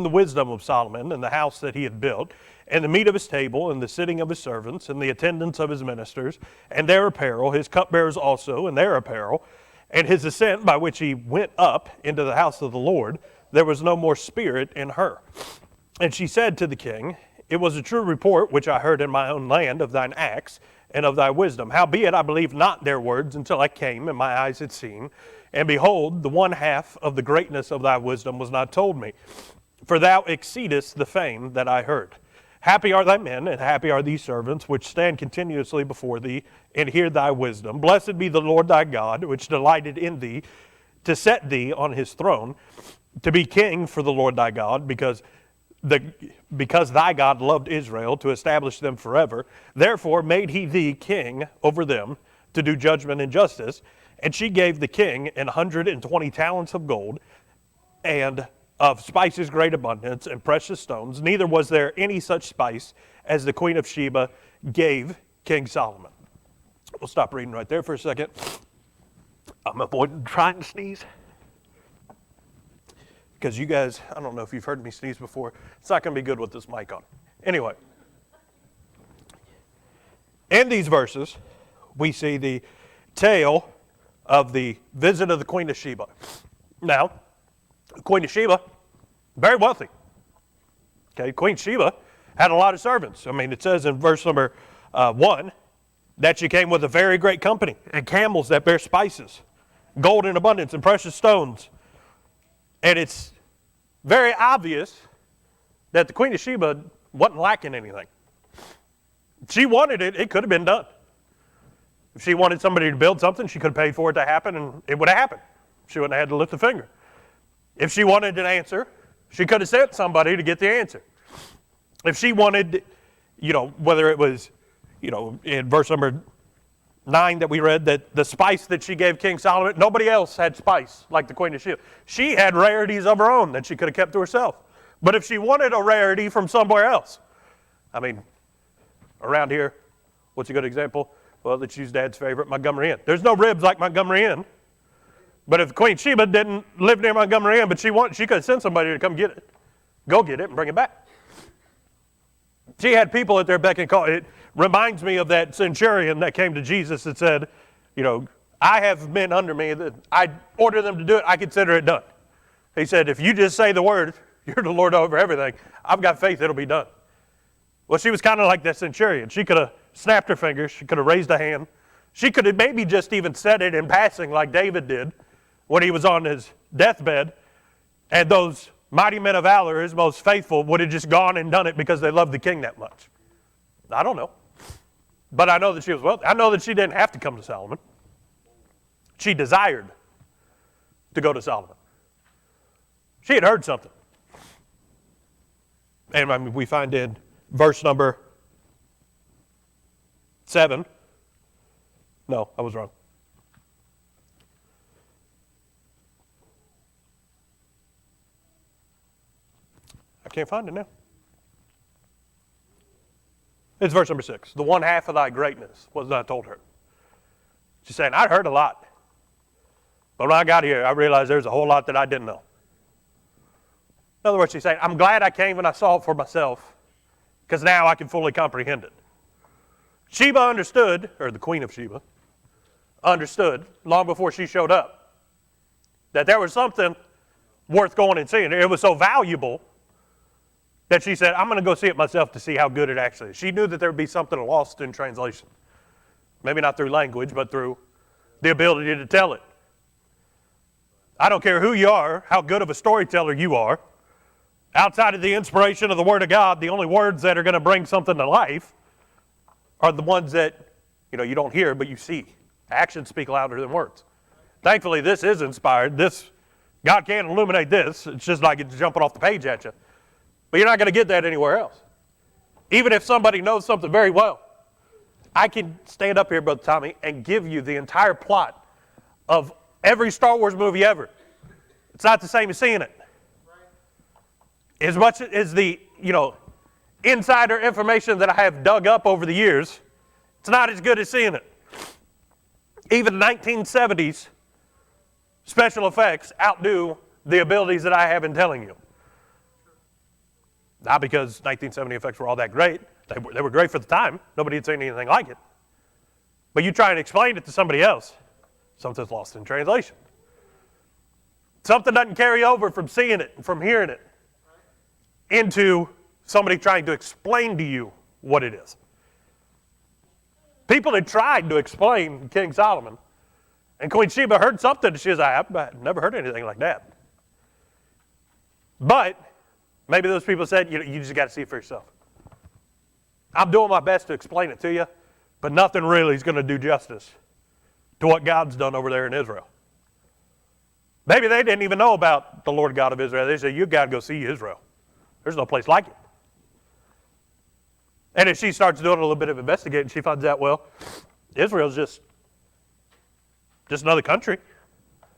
the wisdom of Solomon and the house that he had built, and the meat of his table, and the sitting of his servants, and the attendance of his ministers, and their apparel, his cupbearers also, and their apparel, and his ascent by which he went up into the house of the Lord, there was no more spirit in her. And she said to the king, It was a true report which I heard in my own land of thine acts and of thy wisdom. Howbeit I believed not their words until I came, and my eyes had seen. And behold, the one half of the greatness of thy wisdom was not told me. For thou exceedest the fame that I heard. Happy are thy men, and happy are these servants, which stand continuously before thee, and hear thy wisdom. Blessed be the Lord thy God, which delighted in thee, to set thee on his throne, to be king for the Lord thy God, because thy God loved Israel, to establish them forever. Therefore made he thee king over them, to do judgment and justice. And she gave the king 120 talents of gold, and of spices great abundance, and precious stones. Neither was there any such spice as the queen of Sheba gave King Solomon. We'll stop reading right there for a second. I'm avoiding trying to sneeze. Because you guys, I don't know if you've heard me sneeze before. It's not going to be good with this mic on. Anyway. In these verses, we see the tale of the visit of the Queen of Sheba. Now, the Queen of Sheba, very wealthy. Okay, Queen Sheba had a lot of servants. I mean, it says in verse number 1 that she came with a very great company, and camels that bear spices, gold in abundance, and precious stones. And it's very obvious that the Queen of Sheba wasn't lacking anything. If she wanted it, it could have been done. If she wanted somebody to build something, she could have paid for it to happen, and it would have happened. She wouldn't have had to lift a finger. If she wanted an answer, she could have sent somebody to get the answer. If she wanted, whether it was, in verse number 9 that we read, that the spice that she gave King Solomon, nobody else had spice like the Queen of Sheba. She had rarities of her own that she could have kept to herself. But if she wanted a rarity from somewhere else, I mean, around here, what's a good example? Well, let's use Dad's favorite, Montgomery Inn. There's no ribs like Montgomery Inn. But if Queen Sheba didn't live near Montgomery Inn, but she could have sent somebody to come get it. Go get it and bring it back. She had people at their beck and call. It reminds me of that centurion that came to Jesus that said, I have men under me that I order them to do it. I consider it done. He said, if you just say the word, you're the Lord over everything. I've got faith it'll be done. Well, she was kind of like that centurion. She could have snapped her fingers. She could have raised a hand. She could have maybe just even said it in passing like David did when he was on his deathbed, and those mighty men of valor, his most faithful, would have just gone and done it because they loved the king that much. I don't know. But I know that she was wealthy. I know that she didn't have to come to Solomon. She desired to go to Solomon. She had heard something. And we find in verse number 7. No, I was wrong. I can't find it now. It's verse number 6. The one half of thy greatness was not told her. She's saying, I'd heard a lot. But when I got here, I realized there's a whole lot that I didn't know. In other words, she's saying, I'm glad I came and I saw it for myself, because now I can fully comprehend it. Sheba understood, or the Queen of Sheba, understood long before she showed up that there was something worth going and seeing. It was so valuable that she said, I'm going to go see it myself to see how good it actually is. She knew that there would be something lost in translation. Maybe not through language, but through the ability to tell it. I don't care who you are, how good of a storyteller you are. Outside of the inspiration of the Word of God, the only words that are going to bring something to life are the ones that you don't hear, but you see. Actions speak louder than words. Thankfully, this is inspired. God can illuminate this. It's just like it's jumping off the page at you. But you're not going to get that anywhere else. Even if somebody knows something very well, I can stand up here, Brother Tommy, and give you the entire plot of every Star Wars movie ever. It's not the same as seeing it. As much as the, insider information that I have dug up over the years, it's not as good as seeing it. Even 1970s special effects outdo the abilities that I have in telling you. Not because 1970 effects were all that great. They were great for the time. Nobody had seen anything like it. But you try and explain it to somebody else, something's lost in translation. Something doesn't carry over from seeing it and from hearing it into somebody trying to explain to you what it is. People had tried to explain King Solomon, and Queen Sheba heard something, and she was like, I've never heard anything like that. But maybe those people said, you just got to see it for yourself. I'm doing my best to explain it to you, but nothing really is going to do justice to what God's done over there in Israel. Maybe they didn't even know about the Lord God of Israel. They said, you got to go see Israel. There's no place like it. And as she starts doing a little bit of investigating, she finds out, well, Israel's just another country,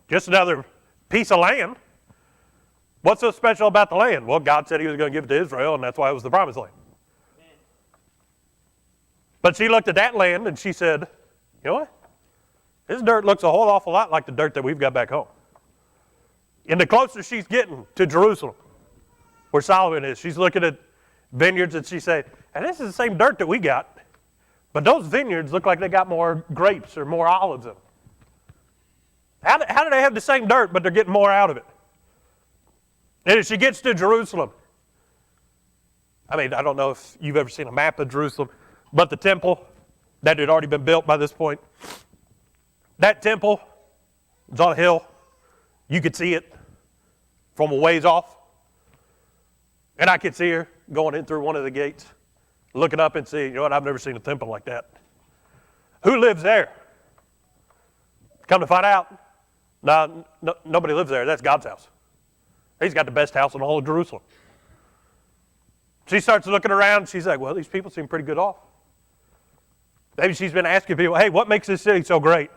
just another piece of land. What's so special about the land? Well, God said he was going to give it to Israel, and that's why it was the promised land. Amen. But she looked at that land, and she said, you know what? This dirt looks a whole awful lot like the dirt that we've got back home. And the closer she's getting to Jerusalem, where Solomon is, she's looking at vineyards, and she said, and this is the same dirt that we got, but those vineyards look like they got more grapes or more olives in them. How do they have the same dirt, but they're getting more out of it? And as she gets to Jerusalem, I mean, I don't know if you've ever seen a map of Jerusalem, but the temple that had already been built by this point, that temple was on a hill. You could see it from a ways off. And I could see her going in through one of the gates, looking up and seeing, you know what, I've never seen a temple like that. Who lives there? Come to find out, no, nobody lives there. That's God's house. He's got the best house in all of Jerusalem. She starts looking around. She's like, well, these people seem pretty good off. Maybe she's been asking people, hey, what makes this city so great?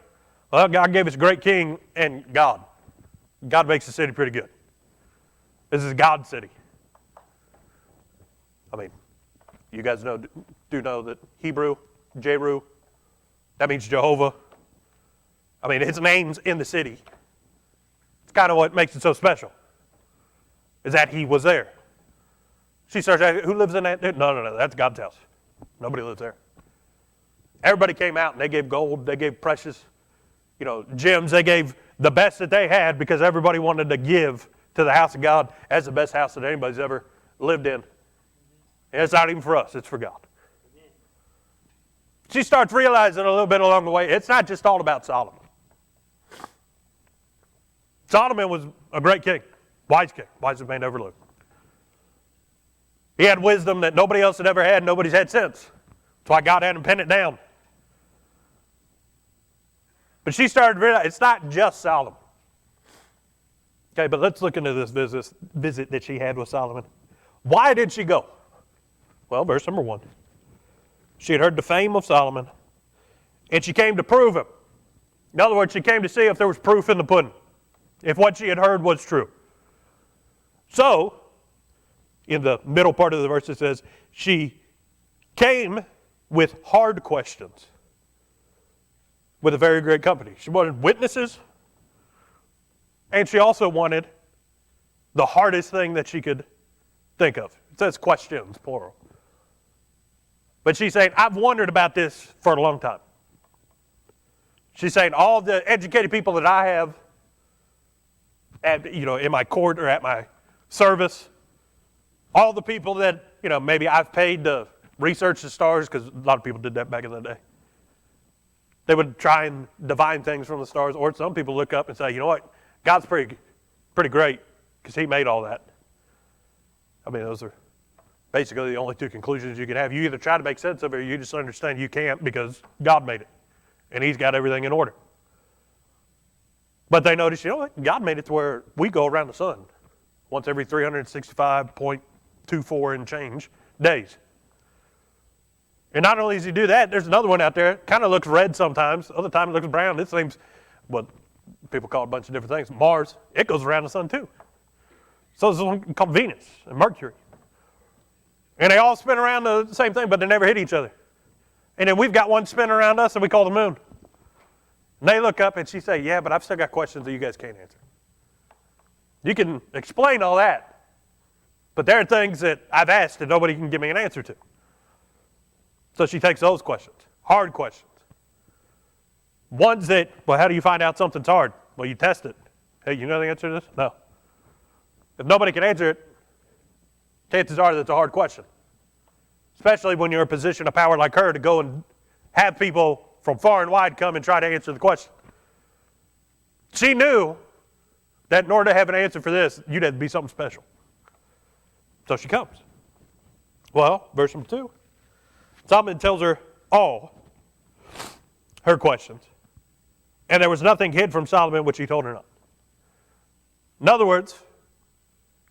Well, God gave us a great king and God. God makes the city pretty good. This is God's city. I mean, you guys do know that Hebrew, Jeru, that means Jehovah. I mean, his name's in the city. It's kind of what makes it so special, is that he was there. She starts asking, who lives in that? No, that's God's house. Nobody lives there. Everybody came out and they gave gold, they gave precious, gems, they gave the best that they had because everybody wanted to give to the house of God as the best house that anybody's ever lived in. And it's not even for us, it's for God. She starts realizing a little bit along the way, it's not just all about Solomon. Solomon was a great king, wisest man ever lived. He had wisdom that nobody else had ever had, nobody's had since. That's why God had him pen it down. But she started to realize it's not just Solomon. Okay, but let's look into this visit that she had with Solomon. Why did she go? Well, verse number 1. She had heard the fame of Solomon, and she came to prove him. In other words, she came to see if there was proof in the pudding, if what she had heard was true. So, in the middle part of the verse it says, she came with hard questions with a very great company. She wanted witnesses, and she also wanted the hardest thing that she could think of. It says questions, plural. But she's saying, I've wondered about this for a long time. She's saying, all the educated people that I have in my court or at my service, all the people that, maybe I've paid to research the stars, because a lot of people did that back in the day. They would try and divine things from the stars, or some people look up and say, you know what, God's pretty great, because he made all that. I mean, those are basically the only two conclusions you can have. You either try to make sense of it, or you just understand you can't because God made it, and he's got everything in order. But they notice, you know what, God made it to where we go around the sun once every 365.24 and change days. And not only does he do that, there's another one out there. It kind of looks red sometimes. Other times it looks brown. This seems, people call it a bunch of different things. Mars, it goes around the sun too. So there's one called Venus and Mercury. And they all spin around the same thing, but they never hit each other. And then we've got one spinning around us that we call the moon. And they look up and she say, yeah, but I've still got questions that you guys can't answer. You can explain all that, But there are things that I've asked and nobody can give me an answer to. So she takes those questions, hard questions. Ones that, well, how do you find out something's hard? Well, you test it. Hey, you know the answer to this? No. If nobody can answer it, chances are that's a hard question. Especially when you're in a position of power like her to go and have people from far and wide come and try to answer the question. She knew that in order to have an answer for this, you'd have to be something special. So she comes. Well, verse number 2. Solomon tells her all her questions. And there was nothing hid from Solomon which he told her not. In other words,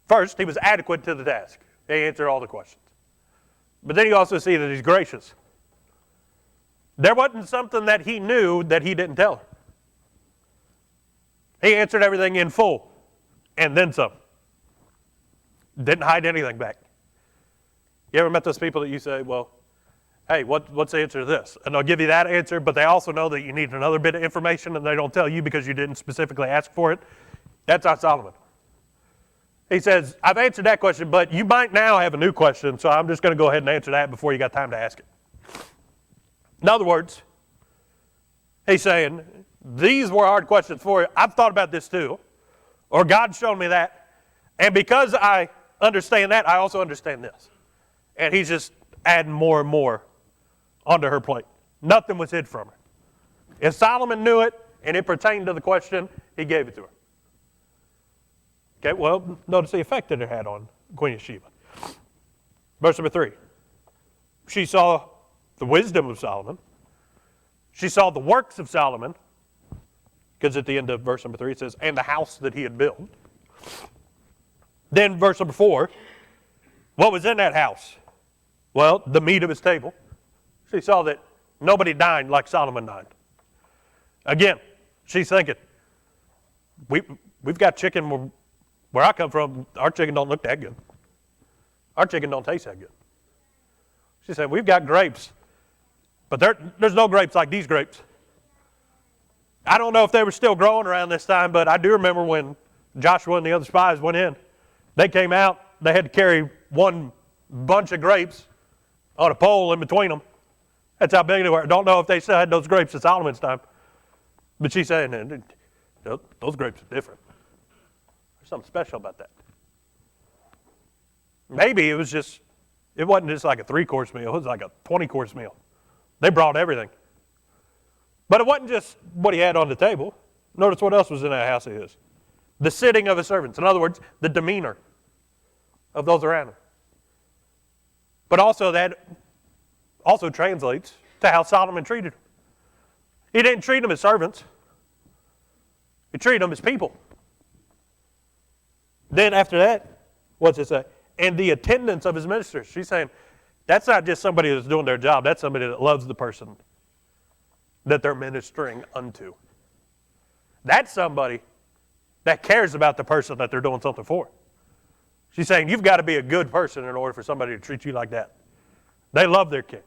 first, he was adequate to the task. He answered all the questions. But then you also see that he's gracious. There wasn't something that he knew that he didn't tell her. He answered everything in full, and then some. Didn't hide anything back. You ever met those people that you say, well, hey, what's the answer to this? And they'll give you that answer, but they also know that you need another bit of information, and they don't tell you because you didn't specifically ask for it. That's not Solomon. He says, I've answered that question, but you might now have a new question, so I'm just going to go ahead and answer that before you got time to ask it. In other words, he's saying, these were hard questions for you. I've thought about this too, or God's shown me that, and because I understand that, I also understand this. And he's just adding more and more onto her plate. Nothing was hid from her. If Solomon knew it, and it pertained to the question, he gave it to her. Okay, well, notice the effect that it had on Queen of Sheba. Verse number 3. She saw the wisdom of Solomon. She saw the works of Solomon, because at the end of verse number 3 it says, and the house that he had built. Then verse number 4, what was in that house? Well, the meat of his table. She saw that nobody dined like Solomon dined. Again, she's thinking, we've got chicken where I come from, our chicken don't look that good. Our chicken don't taste that good. She said, we've got grapes, but there's no grapes like these grapes. I don't know if they were still growing around this time, but I do remember when Joshua and the other spies went in. They came out, they had to carry one bunch of grapes on a pole in between them. That's how big they were. I don't know if they still had those grapes at Solomon's time. But she's saying, those grapes are different. There's something special about that. Maybe it wasn't just like a 3-course meal, it was like a 20-course meal. They brought everything. But it wasn't just what he had on the table. Notice what else was in that house of his. The sitting of his servants. In other words, the demeanor of those around him. But also that also translates to how Solomon treated them. He didn't treat them as servants. He treated them as people. Then after that, what's it say? And the attendants of his ministers. She's saying, that's not just somebody that's doing their job. That's somebody that loves the person that they're ministering unto. That's somebody that cares about the person that they're doing something for. She's saying, you've got to be a good person in order for somebody to treat you like that. They love their king.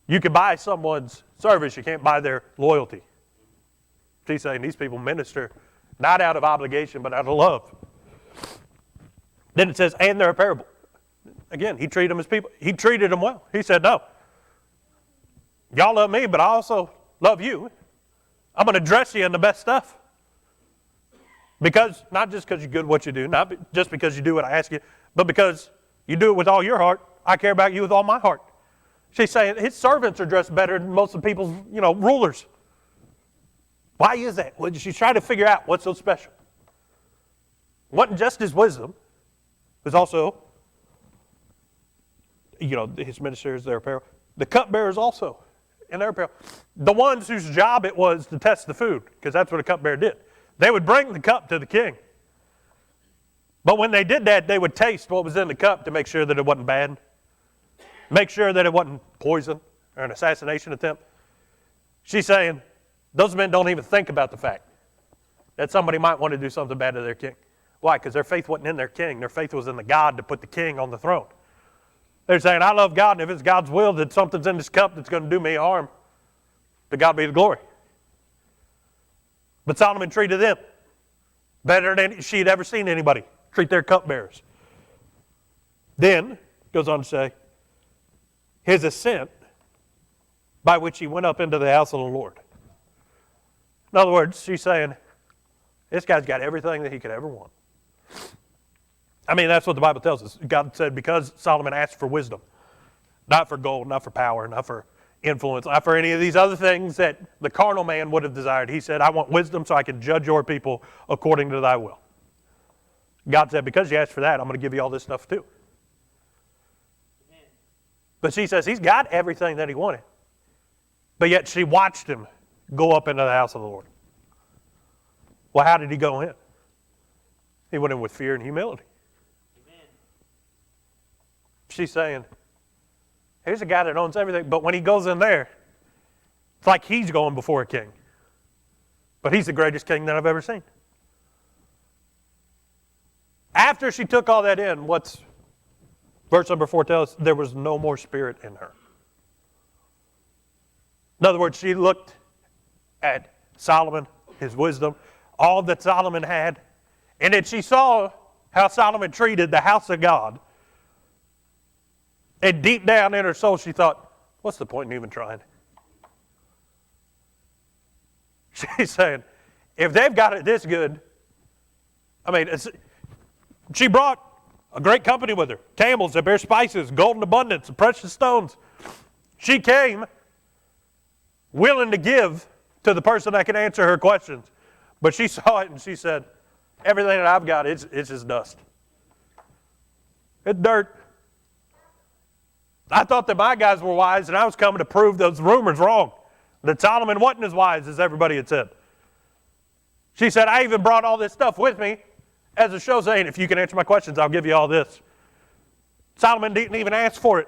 You can buy someone's service, you can't buy their loyalty. She's saying these people minister not out of obligation, but out of love. Then it says, and they're repairable. Again, he treated them as people. He treated them well. He said, no. Y'all love me, but I also love you. I'm going to dress you in the best stuff. Because, not just because you're good at what you do, not just because you do what I ask you, but because you do it with all your heart. I care about you with all my heart. She's saying his servants are dressed better than most of the people's, rulers. Why is that? Well, she's trying to figure out what's so special. It wasn't just his wisdom. It was also, his ministers, their apparel. The cupbearers also in their apparel. The ones whose job it was to test the food, because that's what a cupbearer did. They would bring the cup to the king. But when they did that, they would taste what was in the cup to make sure that it wasn't bad. Make sure that it wasn't poison or an assassination attempt. She's saying, those men don't even think about the fact that somebody might want to do something bad to their king. Why? Because their faith wasn't in their king. Their faith was in the God to put the king on the throne. They're saying, I love God, and if it's God's will that something's in this cup that's going to do me harm, to God be the glory. But Solomon treated them better than she'd ever seen anybody treat their cupbearers. Then, goes on to say, his ascent by which he went up into the house of the Lord. In other words, she's saying, this guy's got everything that he could ever want. I mean, that's what the Bible tells us. God said, because Solomon asked for wisdom, not for gold, not for power, not for influence, not for any of these other things that the carnal man would have desired. He said, I want wisdom so I can judge your people according to thy will. God said, because you asked for that, I'm going to give you all this stuff too. Amen. But she says, he's got everything that he wanted. But yet she watched him go up into the house of the Lord. Well, how did he go in? He went in with fear and humility. Amen. She's saying, here's a guy that owns everything, but when he goes in there, it's like he's going before a king. But he's the greatest king that I've ever seen. After she took all that in, what's verse number 4 tells us? There was no more spirit in her. In other words, she looked at Solomon, his wisdom, all that Solomon had, and then she saw how Solomon treated the house of God. And deep down in her soul, she thought, what's the point in even trying? She's saying, if they've got it this good, I mean, she brought a great company with her, camels that bear spices, gold in abundance, and precious stones. She came willing to give to the person that can answer her questions. But she saw it and she said, everything that I've got, it's just dust. It's dirt. I thought that my guys were wise, and I was coming to prove those rumors wrong, that Solomon wasn't as wise as everybody had said. She said, I even brought all this stuff with me as a show saying, if you can answer my questions, I'll give you all this. Solomon didn't even ask for it.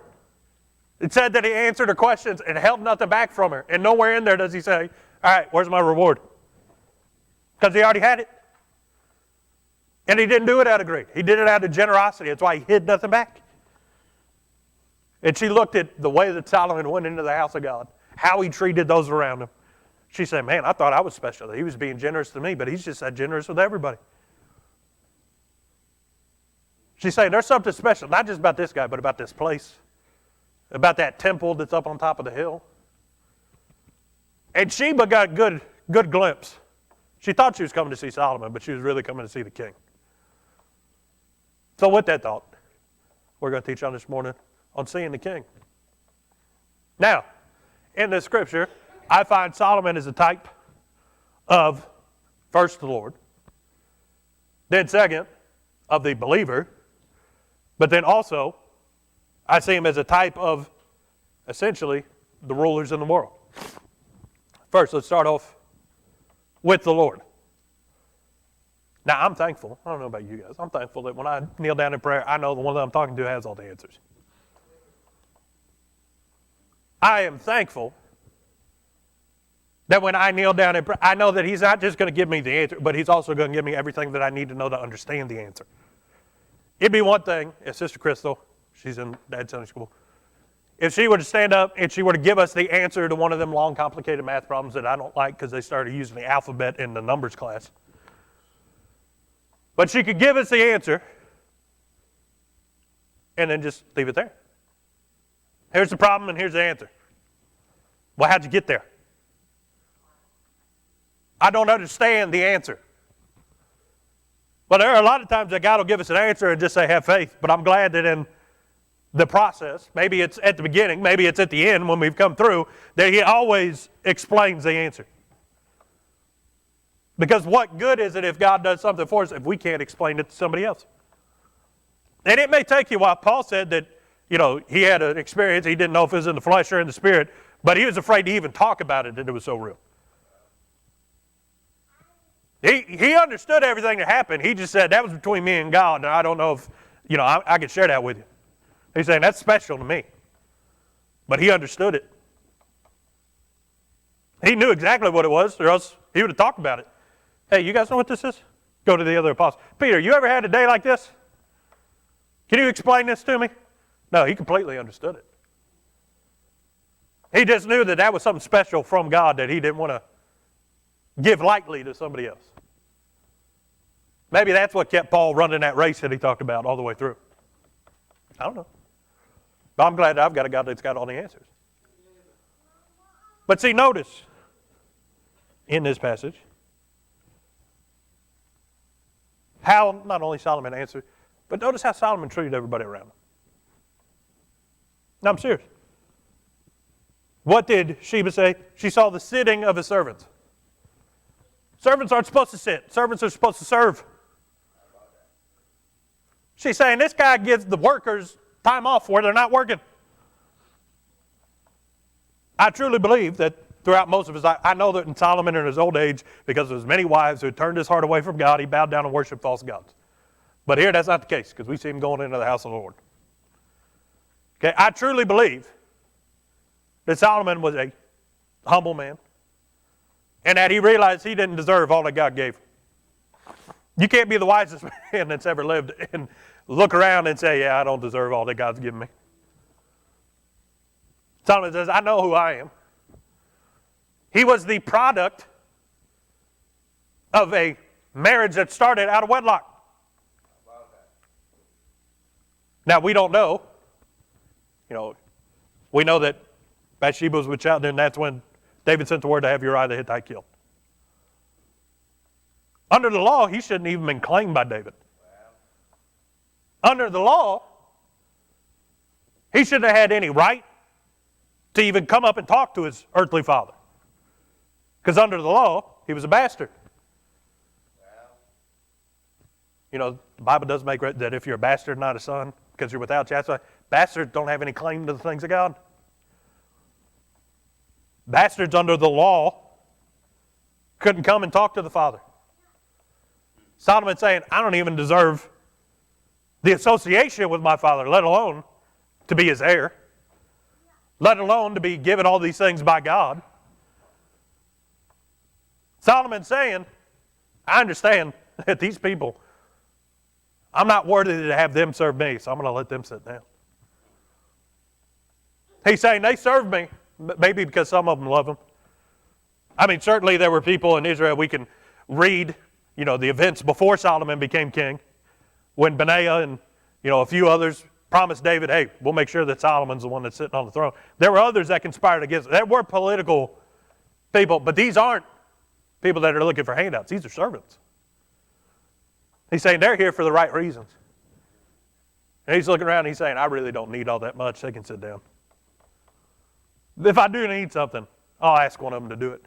It said that he answered her questions and held nothing back from her. And nowhere in there does he say, all right, where's my reward? Because he already had it. And he didn't do it out of greed. He did it out of generosity. That's why he hid nothing back. And she looked at the way that Solomon went into the house of God, how he treated those around him. She said, man, I thought I was special. He was being generous to me, but he's just that generous with everybody. She's saying there's something special, not just about this guy, but about this place, about that temple that's up on top of the hill. And Sheba got a good glimpse. She thought she was coming to see Solomon, but she was really coming to see the king. So with that thought, we're going to teach on this morning on seeing the king. Now, in this scripture, I find Solomon as a type of, first, the Lord, then second, of the believer, but then also, I see him as a type of, essentially, the rulers in the world. First, let's start off with the Lord. Now, I'm thankful. I don't know about you guys. I'm thankful that when I kneel down in prayer, I know the one that I'm talking to has all the answers. I am thankful that when I kneel down in prayer, I know that he's not just going to give me the answer, but he's also going to give me everything that I need to know to understand the answer. It'd be one thing if Sister Crystal, she's in Dad's Sunday school, if she were to stand up and she were to give us the answer to one of them long, complicated math problems that I don't like because they started using the alphabet in the numbers class. But she could give us the answer and then just leave it there. Here's the problem and here's the answer. Well, how'd you get there? I don't understand the answer. Well, there are a lot of times that God will give us an answer and just say, have faith. But I'm glad that in the process, maybe it's at the beginning, maybe it's at the end when we've come through, that he always explains the answer. Because what good is it if God does something for us if we can't explain it to somebody else? And it may take you a while. Paul said that, he had an experience. He didn't know if it was in the flesh or in the spirit, but he was afraid to even talk about it, that it was so real. He understood everything that happened. He just said, that was between me and God, and I don't know if, I could share that with you. He's saying, that's special to me. But he understood it. He knew exactly what it was, or else he would have talked about it. Hey, you guys know what this is? Go to the other apostles. Peter, you ever had a day like this? Can you explain this to me? No, he completely understood it. He just knew that that was something special from God that he didn't want to give lightly to somebody else. Maybe that's what kept Paul running that race that he talked about all the way through. I don't know. But I'm glad I've got a God that's got all the answers. But see, notice in this passage how not only Solomon answered, but notice how Solomon treated everybody around him. No, I'm serious. What did Sheba say? She saw the sitting of his servants. Servants aren't supposed to sit. Servants are supposed to serve. She's saying this guy gives the workers time off where they're not working. I truly believe that throughout most of his life, I know that in Solomon in his old age, because of his many wives who had turned his heart away from God, he bowed down and worshiped false gods. But here that's not the case, because we see him going into the house of the Lord. Okay, I truly believe that Solomon was a humble man, and that he realized he didn't deserve all that God gave him. You can't be the wisest man that's ever lived and look around and say, yeah, I don't deserve all that God's given me. Solomon says, I know who I am. He was the product of a marriage that started out of wedlock. Now, we don't know. We know that Bathsheba was with child, and that's when David sent the word to have Uriah the Hittite killed. Under the law, he shouldn't even been claimed by David. Under the law, he shouldn't have had any right to even come up and talk to his earthly father. Because under the law, he was a bastard. The Bible does make it that if you're a bastard, not a son, because you're without chastity, bastards don't have any claim to the things of God. Bastards under the law couldn't come and talk to the Father. Solomon saying, I don't even deserve the association with my father, let alone to be his heir, let alone to be given all these things by God. Solomon saying, I understand that these people, I'm not worthy to have them serve me, so I'm going to let them sit down. He's saying they serve me, maybe because some of them love him. I mean, certainly there were people in Israel, we can read, the events before Solomon became king, when Benaiah and, a few others promised David, hey, we'll make sure that Solomon's the one that's sitting on the throne. There were others that conspired against it. There were political people, but these aren't people that are looking for handouts. These are servants. He's saying they're here for the right reasons. And he's looking around and he's saying, I really don't need all that much. They can sit down. If I do need something, I'll ask one of them to do it.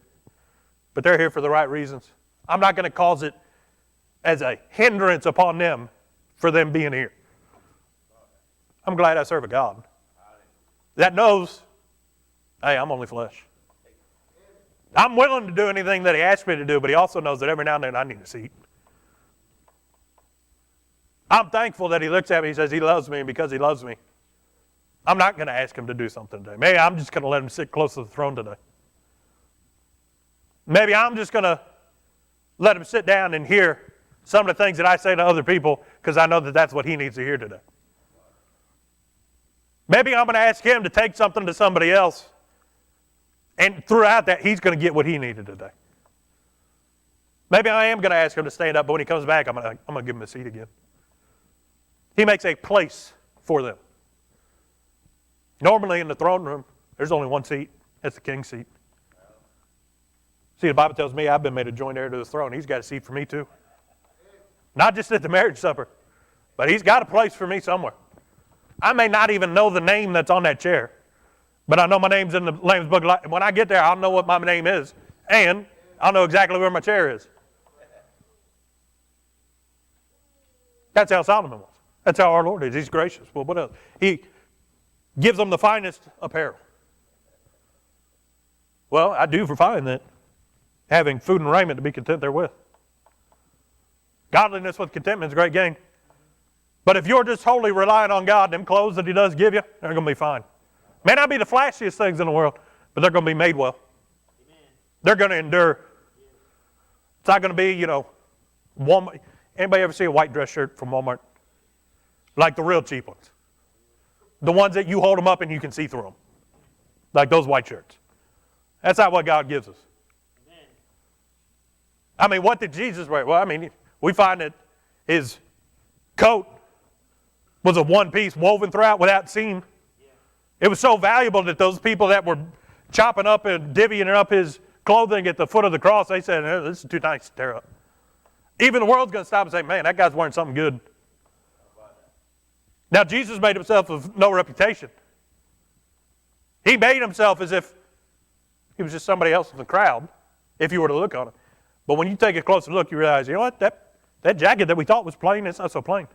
But they're here for the right reasons. I'm not going to cause it as a hindrance upon them for them being here. I'm glad I serve a God that knows, hey, I'm only flesh. I'm willing to do anything that he asks me to do, but he also knows that every now and then I need a seat. I'm thankful that he looks at me and says he loves me, and because he loves me, I'm not going to ask him to do something today. Maybe I'm just going to let him sit close to the throne today. Maybe I'm just going to let him sit down and hear some of the things that I say to other people because I know that that's what he needs to hear today. Maybe I'm going to ask him to take something to somebody else, and throughout that, he's going to get what he needed today. Maybe I am going to ask him to stand up, but when he comes back, I'm going to give him a seat again. He makes a place for them. Normally in the throne room, there's only one seat. That's the king's seat. See, the Bible tells me I've been made a joint heir to the throne. He's got a seat for me too. Not just at the marriage supper, but he's got a place for me somewhere. I may not even know the name that's on that chair, but I know my name's in the Lamb's Book of Life. When I get there, I'll know what my name is, and I'll know exactly where my chair is. That's how Solomon was. That's how our Lord is. He's gracious. Well, what else? He gives them the finest apparel. Well, I do find that having food and raiment to be content therewith. Godliness with contentment is a great gain. But if you're just wholly relying on God, them clothes that he does give you, they're going to be fine. May not be the flashiest things in the world, but they're going to be made well. Amen. They're going to endure. It's not going to be, Walmart. Anybody ever see a white dress shirt from Walmart? Like the real cheap ones. The ones that you hold them up and you can see through them. Like those white shirts. That's not what God gives us. Amen. I mean, what did Jesus wear? Well, we find that his coat was a one piece woven throughout without seam. It was so valuable that those people that were chopping up and divvying up his clothing at the foot of the cross, they said, this is too nice to tear up. Even the world's going to stop and say, man, that guy's wearing something good. Now, Jesus made himself of no reputation. He made himself as if he was just somebody else in the crowd, if you were to look on him. But when you take a closer look, you realize, you know what, that jacket that we thought was plain, it's not so plain.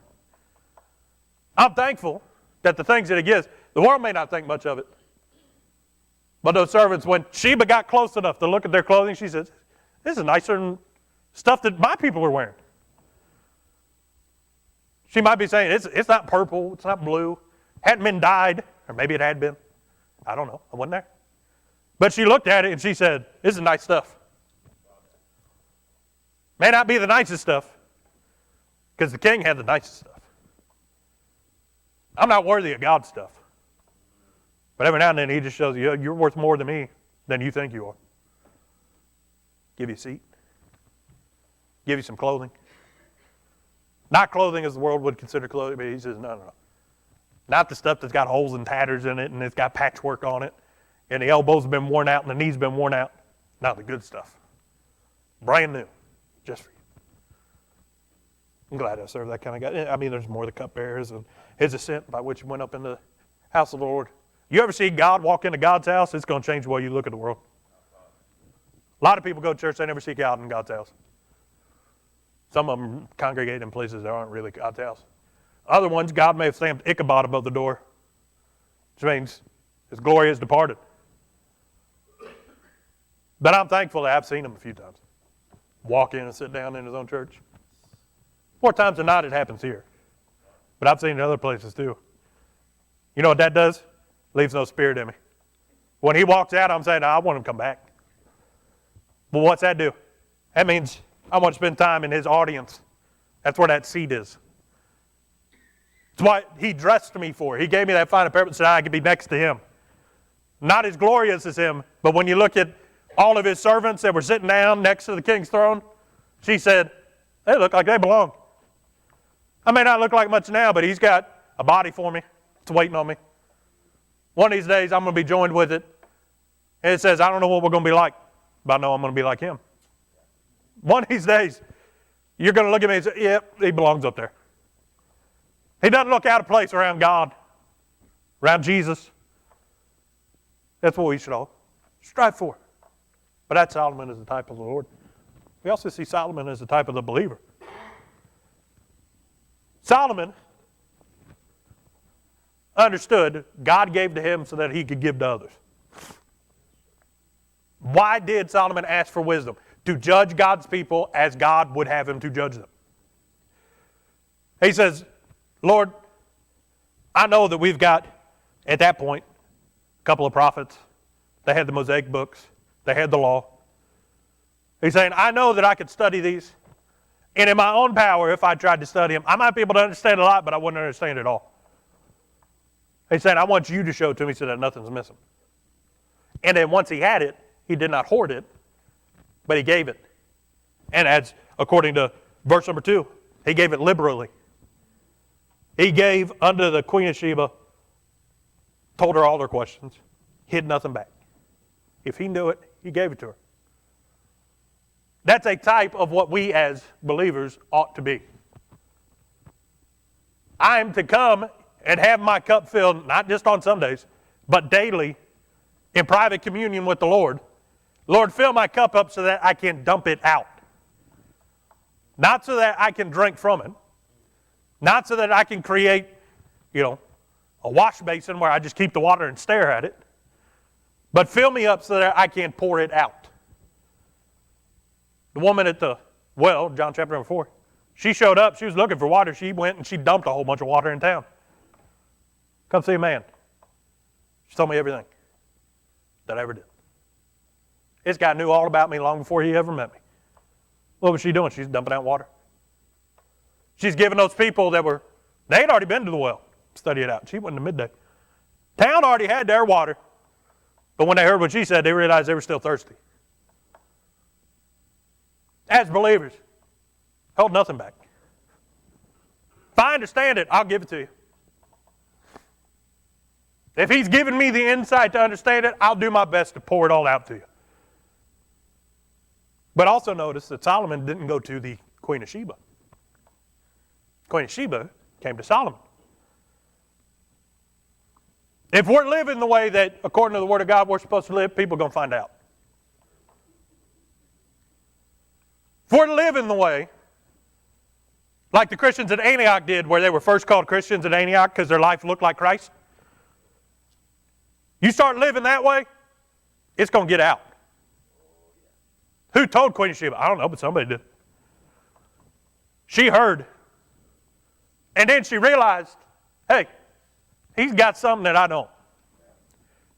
I'm thankful that the things that he gives, the world may not think much of it. But those servants, when Sheba got close enough to look at their clothing, she says, this is nicer than stuff that my people are wearing. She might be saying, it's not purple, it's not blue, hadn't been dyed, or maybe it had been. I don't know, I wasn't there. But she looked at it and she said, this is nice stuff. May not be the nicest stuff, because the king had the nicest stuff. I'm not worthy of God's stuff. But every now and then he just shows you, you're worth more to me than you think you are. Give you a seat. Give you some clothing. Not clothing as the world would consider clothing, but he says, no. Not the stuff that's got holes and tatters in it and it's got patchwork on it and the elbows have been worn out and the knees been worn out. Not the good stuff. Brand new. Just for you. I'm glad I serve that kind of guy. I mean, there's more of the cupbearers and his ascent by which he went up in the house of the Lord. You ever see God walk into God's house? It's going to change the way you look at the world. A lot of people go to church, they never see God in God's house. Some of them congregate in places that aren't really God's house. Other ones, God may have stamped Ichabod above the door, which means his glory has departed. But I'm thankful that I've seen him a few times. Walk in and sit down in his own church. More times than not, it happens here. But I've seen it in other places too. You know what that does? Leaves no spirit in me. When he walks out, I'm saying, I want him to come back. But what's that do? That means I want to spend time in his audience. That's where that seat is. It's what he dressed me for. He gave me that fine apparel so I could be next to him. Not as glorious as him, but when you look at all of his servants that were sitting down next to the king's throne, she said, they look like they belong. I may not look like much now, but he's got a body for me. It's waiting on me. One of these days, I'm going to be joined with it. And it says, I don't know what we're going to be like, but I know I'm going to be like him. One of these days, you're going to look at me and say, yep, he belongs up there. He doesn't look out of place around God, around Jesus. That's what we should all strive for. But that Solomon is the type of the Lord. We also see Solomon as the type of the believer. Solomon understood God gave to him so that he could give to others. Why did Solomon ask for wisdom? To judge God's people as God would have him to judge them. He says, Lord, I know that we've got, at that point, a couple of prophets. They had the Mosaic books. They had the law. He's saying, I know that I could study these. And in my own power, if I tried to study them, I might be able to understand a lot, but I wouldn't understand it all. He's saying, I want you to show it to me so that nothing's missing. And then once he had it, he did not hoard it, but he gave it. And as according to verse number 2, he gave it liberally. He gave unto the Queen of Sheba, told her all her questions, hid nothing back. If he knew it, he gave it to her. That's a type of what we as believers ought to be. I am to come and have my cup filled, not just on Sundays, but daily in private communion with the Lord. Lord, fill my cup up so that I can dump it out. Not so that I can drink from it. Not so that I can create, a wash basin where I just keep the water and stare at it. But fill me up so that I can pour it out. The woman at the well, John chapter number 4, she showed up. She was looking for water. She went and she dumped a whole bunch of water in town. Come see a man. She told me everything that I ever did. This guy knew all about me long before he ever met me. What was she doing? She's dumping out water. She's giving those people they had already been to the well, study it out. She went to midday. Town already had their water. But when they heard what she said, they realized they were still thirsty. As believers, hold nothing back. If I understand it, I'll give it to you. If he's given me the insight to understand it, I'll do my best to pour it all out to you. But also notice that Solomon didn't go to the Queen of Sheba. Queen of Sheba came to Solomon. If we're living the way that, according to the Word of God, we're supposed to live, people are going to find out. If we're living the way, like the Christians at Antioch did, where they were first called Christians at Antioch because their life looked like Christ, you start living that way, it's going to get out. Who told Queen of Sheba? I don't know, but somebody did. She heard. And then she realized, hey, he's got something that I don't.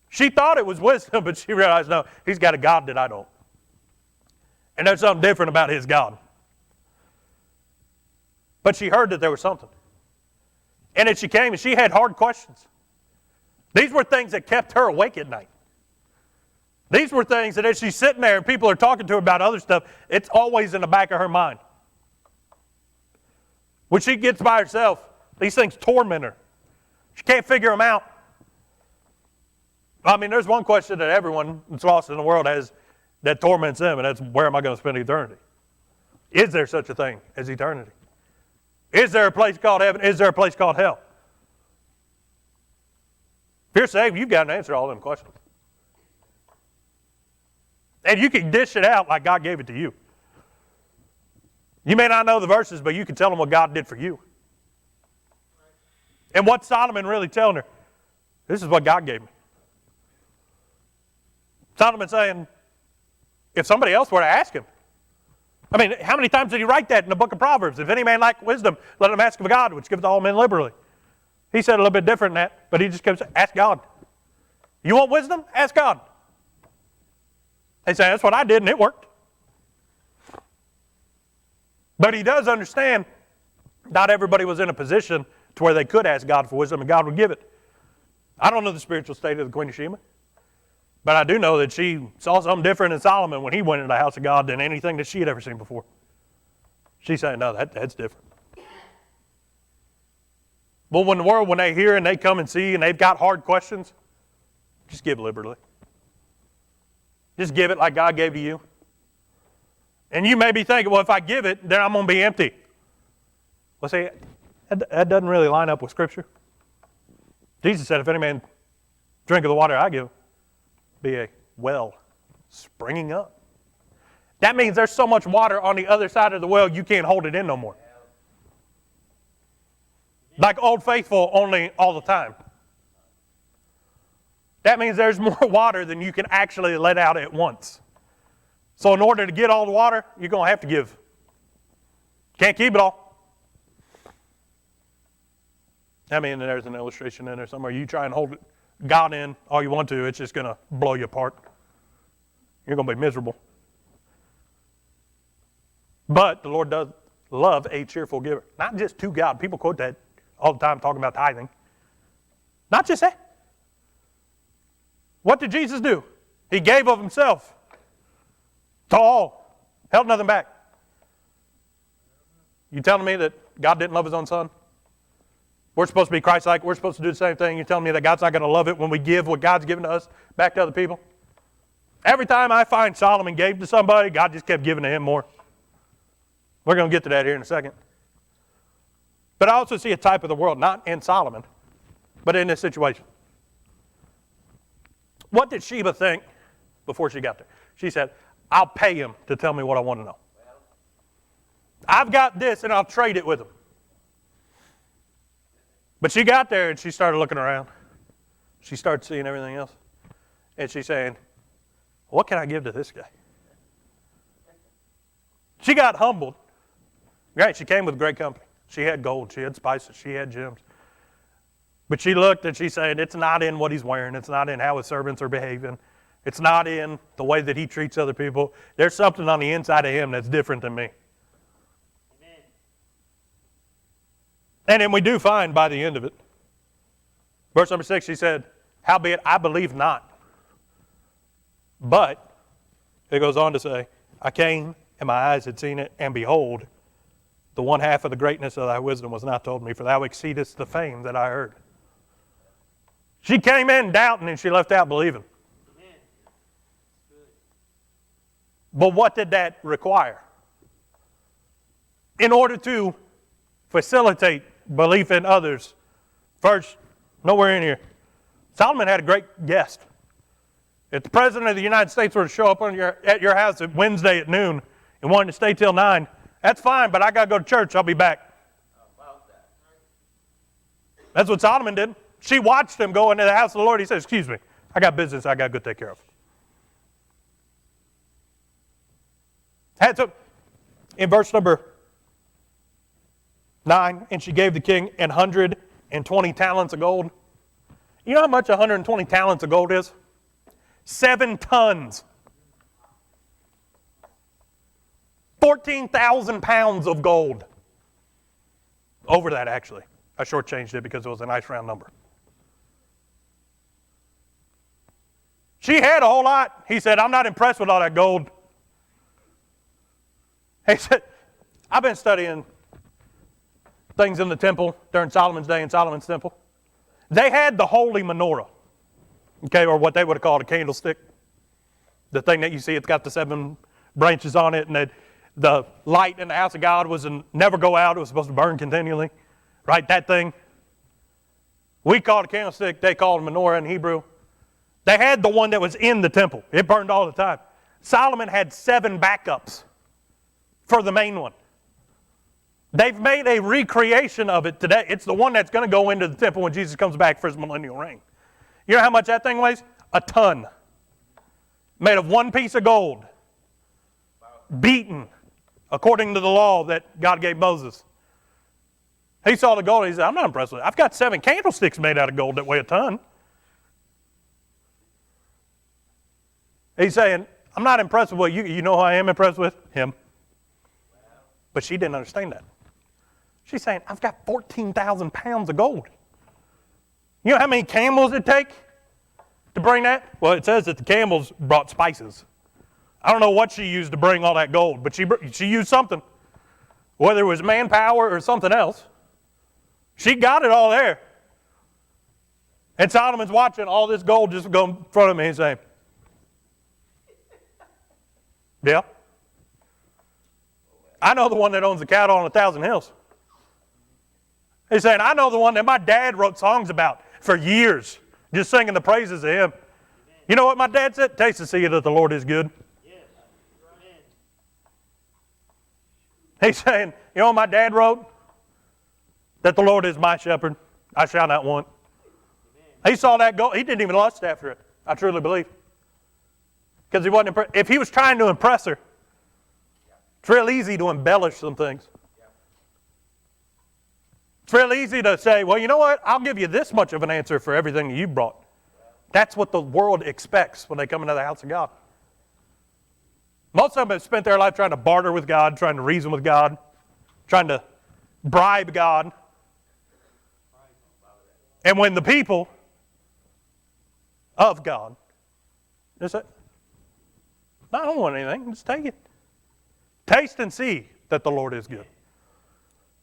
She thought it was wisdom, but she realized, no, he's got a God that I don't. And there's something different about his God. But she heard that there was something. And then she came and she had hard questions. These were things that kept her awake at night. These were things that as she's sitting there and people are talking to her about other stuff, it's always in the back of her mind. When she gets by herself, these things torment her. She can't figure them out. I mean, there's one question that everyone that's lost in the world has that torments them, and that's, where am I going to spend eternity? Is there such a thing as eternity? Is there a place called heaven? Is there a place called hell? If you're saved, you've got an answer to all them questions. And you can dish it out like God gave it to you. You may not know the verses, but you can tell them what God did for you. And what Solomon really telling her, this is what God gave me. Solomon saying, if somebody else were to ask him, I mean, how many times did he write that in the book of Proverbs? If any man lack wisdom, let him ask of God, which giveth all men liberally. He said a little bit different than that, but he just kept saying, ask God. You want wisdom? Ask God. They say, that's what I did, and it worked. But he does understand not everybody was in a position to where they could ask God for wisdom, and God would give it. I don't know the spiritual state of the Queen of Sheba, but I do know that she saw something different in Solomon when he went into the house of God than anything that she had ever seen before. She said, no, that's different. But when they hear and they come and see and they've got hard questions, just give liberally. Just give it like God gave to you. And you may be thinking, well, if I give it, then I'm going to be empty. Well, see, that doesn't really line up with Scripture. Jesus said, if any man drink of the water I give, be a well springing up. That means there's so much water on the other side of the well, you can't hold it in no more. Like Old Faithful, only all the time. That means there's more water than you can actually let out at once. So in order to get all the water, you're going to have to give. Can't keep it all. I mean, there's an illustration in there somewhere. You try and hold God in all you want to, it's just going to blow you apart. You're going to be miserable. But the Lord does love a cheerful giver. Not just to God. People quote that all the time talking about tithing. Not just that. What did Jesus do? He gave of himself to all. Held nothing back. You telling me that God didn't love his own son? We're supposed to be Christ-like. We're supposed to do the same thing. You're telling me that God's not going to love it when we give what God's given to us back to other people? Every time I find Solomon gave to somebody, God just kept giving to him more. We're going to get to that here in a second. But I also see a type of the world, not in Solomon, but in this situation. What did Sheba think before she got there? She said, I'll pay him to tell me what I want to know. I've got this and I'll trade it with him. But she got there and she started looking around. She started seeing everything else. And she's saying, what can I give to this guy? She got humbled. Right, she came with great company. She had gold, she had spices, she had gems. But she looked and she said, it's not in what he's wearing. It's not in how his servants are behaving. It's not in the way that he treats other people. There's something on the inside of him that's different than me. Amen. And then we do find by the end of it, verse number 6, she said, howbeit I believe not. But, it goes on to say, I came and my eyes had seen it, and behold, the one half of the greatness of thy wisdom was not told me, for thou exceedest the fame that I heard. She came in doubting and she left out believing. But what did that require? In order to facilitate belief in others, first, nowhere in here, Solomon had a great guest. If the President of the United States were to show up at your house at Wednesday at noon and wanted to stay till 9, that's fine, but I got to go to church. I'll be back. That's what Solomon did. She watched him go into the house of the Lord. He said, excuse me, I got business I got to go take care of. Had to, in verse number 9, and she gave the king 120 talents of gold. You know how much 120 talents of gold is? 7 tons. 14,000 pounds of gold. Over that, actually. I shortchanged it because it was a nice round number. She had a whole lot. He said, I'm not impressed with all that gold. He said, I've been studying things in the temple during Solomon's day in Solomon's temple. They had the holy menorah, okay, or what they would have called a candlestick. The thing that you see, it's got the 7 branches on it, and the light in the house of God was never go out. It was supposed to burn continually, right? That thing. We call it a candlestick. They call it a menorah in Hebrew. They had the one that was in the temple. It burned all the time. Solomon had 7 backups for the main one. They've made a recreation of it today. It's the one that's going to go into the temple when Jesus comes back for his millennial reign. You know how much that thing weighs? A ton. Made of one piece of gold. Beaten according to the law that God gave Moses. He saw the gold and he said, I'm not impressed with it. I've got 7 candlesticks made out of gold that weigh a ton. He's saying, I'm not impressed with what you know who I am impressed with? Him. But she didn't understand that. She's saying, I've got 14,000 pounds of gold. You know how many camels it take to bring that? Well, it says that the camels brought spices. I don't know what she used to bring all that gold, but she used something. Whether it was manpower or something else. She got it all there. And Solomon's watching all this gold just go in front of me and saying, yeah. I know the one that owns the cattle on 1,000 hills. He's saying, I know the one that my dad wrote songs about for years, just singing the praises of him. You know what my dad said? Taste and see that the Lord is good. He's saying, you know what my dad wrote? That the Lord is my shepherd. I shall not want. He saw that gold. He didn't even lust after it, I truly believe. Because he wasn't impressed. If he was trying to impress her, it's real easy to embellish some things. It's real easy to say, well, you know what? I'll give you this much of an answer for everything that you brought. That's what the world expects when they come into the house of God. Most of them have spent their life trying to barter with God, trying to reason with God, trying to bribe God. And when the people of God, they say, no, I don't want anything, just take it. Taste and see that the Lord is good.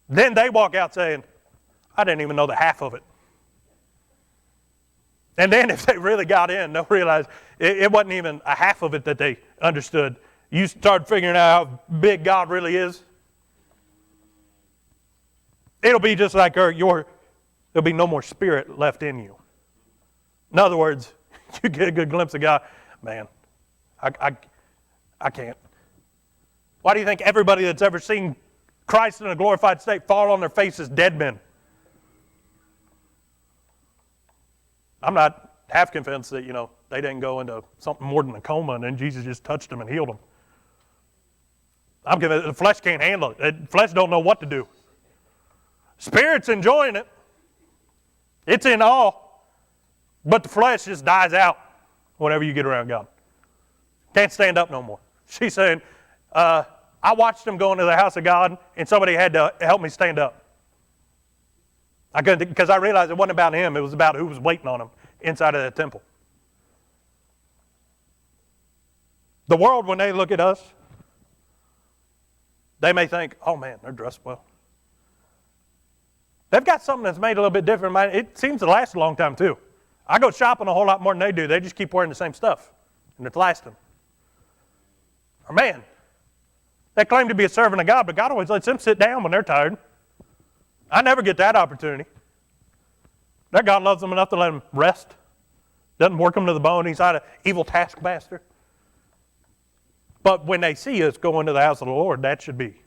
Then they walk out saying, I didn't even know the half of it. And then if they really got in, they'll realize it wasn't even a half of it that they understood. You start figuring out how big God really is. It'll be just like her, there'll be no more spirit left in you. In other words, you get a good glimpse of God. Man, I can't. Why do you think everybody that's ever seen Christ in a glorified state fall on their faces dead men? I'm not half convinced that, they didn't go into something more than a coma and then Jesus just touched them and healed them. I'm convinced the flesh can't handle it. The flesh don't know what to do. Spirit's enjoying it. It's in awe. But the flesh just dies out whenever you get around God. Can't stand up no more. She's saying, I watched them go into the house of God and somebody had to help me stand up. I couldn't, because I realized it wasn't about him. It was about who was waiting on him inside of that temple. The world, when they look at us, they may think, oh man, they're dressed well. They've got something that's made a little bit different. It seems to last a long time too. I go shopping a whole lot more than they do. They just keep wearing the same stuff, and it's lasting. Or man, they claim to be a servant of God, but God always lets them sit down when they're tired. I never get that opportunity. That God loves them enough to let them rest. Doesn't work them to the bone. He's not an evil taskmaster. But when they see us go into the house of the Lord, that should be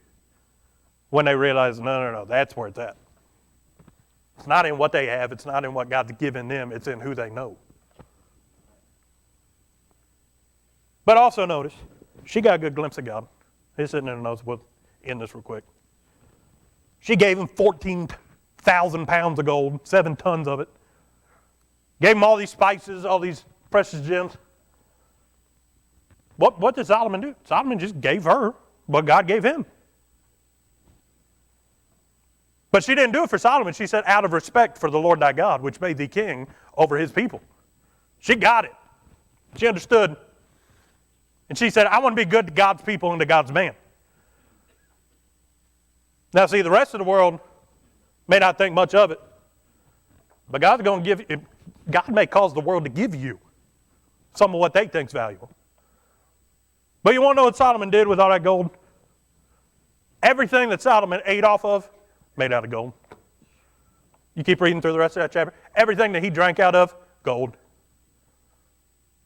when they realize, no, that's where it's at. It's not in what they have. It's not in what God's given them. It's in who they know. But also notice, she got a good glimpse of God. He's sitting there and knows we'll end this real quick. She gave him 14,000 pounds of gold, 7 tons of it. Gave him all these spices, all these precious gems. What did Solomon do? Solomon just gave her what God gave him. But she didn't do it for Solomon. She said, out of respect for the Lord thy God, which made thee king over his people. She got it. She understood. And she said, I want to be good to God's people and to God's man. Now see, the rest of the world may not think much of it. But God's going to give you, God may cause the world to give you some of what they think is valuable. But you want to know what Solomon did with all that gold? Everything that Solomon ate off of, made out of gold. You keep reading through the rest of that chapter. Everything that he drank out of, gold.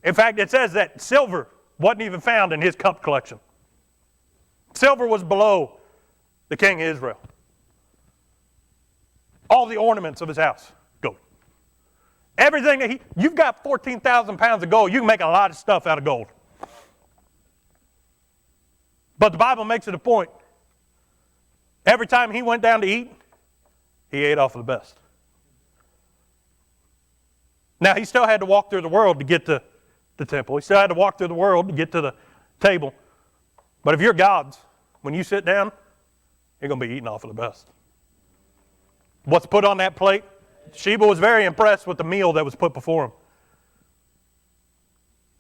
In fact, it says that silver wasn't even found in his cup collection. Silver was below the king of Israel. All the ornaments of his house, gold. Everything that you've got 14,000 pounds of gold. You can make a lot of stuff out of gold. But the Bible makes it a point. Every time he went down to eat, he ate off of the best. Now, he still had to walk through the world to get to the temple. He still had to walk through the world to get to the table. But if you're God's, when you sit down, you're going to be eating off of the best. What's put on that plate? Sheba was very impressed with the meal that was put before him.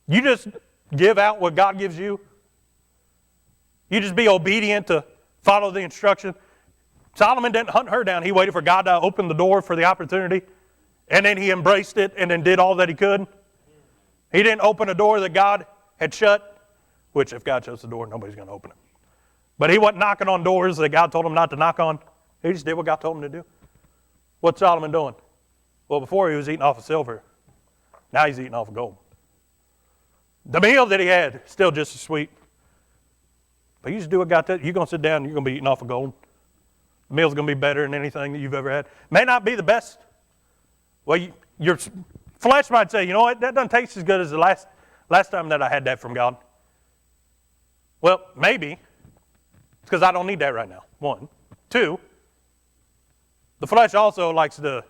You just give out what God gives you. You just be obedient to follow the instruction. Solomon didn't hunt her down. He waited for God to open the door for the opportunity. And then he embraced it and then did all that he could. He didn't open a door that God had shut, which if God shuts the door, nobody's going to open it. But he wasn't knocking on doors that God told him not to knock on. He just did what God told him to do. What's Solomon doing? Well, before he was eating off of silver. Now he's eating off of gold. The meal that he had, still just as sweet. But you just do what God tells you. You're going to sit down and you're going to be eating off of gold. The meal's going to be better than anything that you've ever had. May not be the best. Well, your flesh might say, you know what, that doesn't taste as good as the last time that I had that from God. Well, maybe. It's because I don't need that right now, 1. 2, the flesh also likes to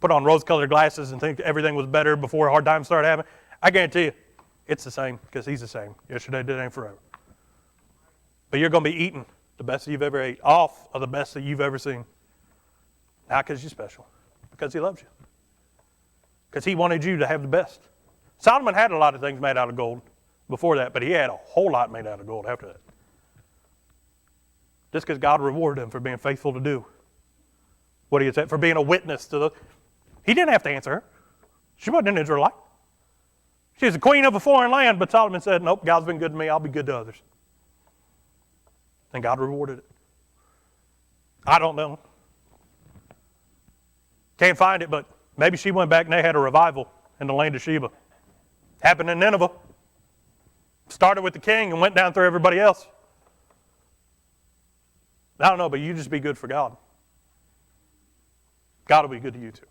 put on rose-colored glasses and think everything was better before hard times started happening. I guarantee you, it's the same because he's the same. Yesterday, today, and forever. But you're going to be eating the best that you've ever ate, off of the best that you've ever seen. Not because you're special, because he loves you. Because he wanted you to have the best. Solomon had a lot of things made out of gold before that, but he had a whole lot made out of gold after that. Just because God rewarded him for being faithful to do what he had said, for being a witness to the... He didn't have to answer her. She wasn't an Israelite. She was the queen of a foreign land, but Solomon said, nope, God's been good to me, I'll be good to others. And God rewarded it. I don't know. Can't find it, but maybe she went back and they had a revival in the land of Sheba. Happened in Nineveh. Started with the king and went down through everybody else. I don't know, but you just be good for God. God will be good to you too.